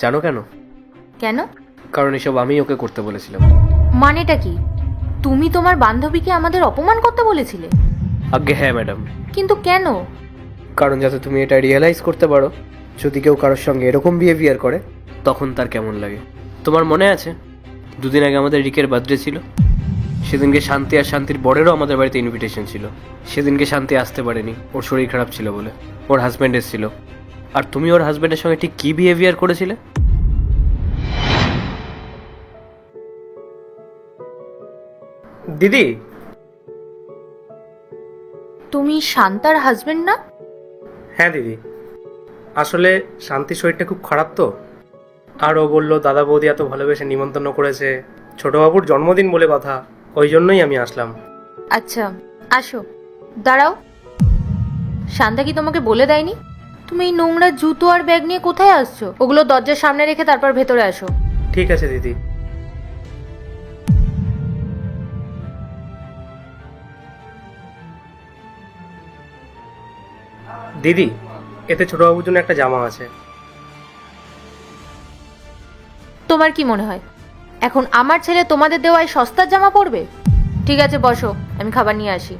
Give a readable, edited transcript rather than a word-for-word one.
জানো কেন? কেন? কারণ এসব আমি ওকে করতে বলেছিলাম। মানেটা কি? তুমি তোমার বান্ধবীকে আমাদের অপমান করতে বলেছিলে? আজ্ঞে হ্যাঁ ম্যাডাম। কিন্তু কেন? কারণ যাতে তুমি এটা রিয়েলাইজ করতে পারো, যদি কেউ কারোর সঙ্গে এরকম বিহেভিয়ার করে তখন তার কেমন লাগে। তোমার মনে আছে দুদিন আগে আমাদের রিকের বার্থডে ছিল? সেদিনকে শান্তি আর শান্তির বরেরও আমাদের বাড়িতে ইনভিটেশন ছিল। সেদিনকে শান্তি আসতে পারেনি, ওর শরীর খারাপ ছিল বলে। ওর হাজব্যান্ড এসেছিল। আর তুমি ওর হাজব্যান্ডের সঙ্গে ঠিক কী বিহেভিয়ার করেছিলে? দিদি, তুমি শান্তার হাজবেন্ড না? হ্যাঁ দিদি, আসলে শান্তির শরীরটা খুব খারাপ তো। আর ও বললো দাদা বৌদি এত ভালোবেসে নিমন্ত্রণ করেছে, ছোটবাবুর জন্মদিন বলে কথা, ওই জন্যই আমি আসলাম। আচ্ছা, আসো। দাঁড়াও, শান্তা কি তোমাকে বলে দেয়নি? তুমি এই নোংরা জুতো আর ব্যাগ নিয়ে কোথায় আসছো? ওগুলো দরজার সামনে রেখে তারপর ভেতরে আসো। ঠিক আছে দিদি। দিদি, এতে ছোটবাবুর জন্য একটা জামা আছে। তোমার কি মনে হয় এখন আমার ছেলে তোমাদের দেওয়ায় সস্তার জামা পরবে? ঠিক আছে, বসো, আমি খাবার নিয়ে আসি।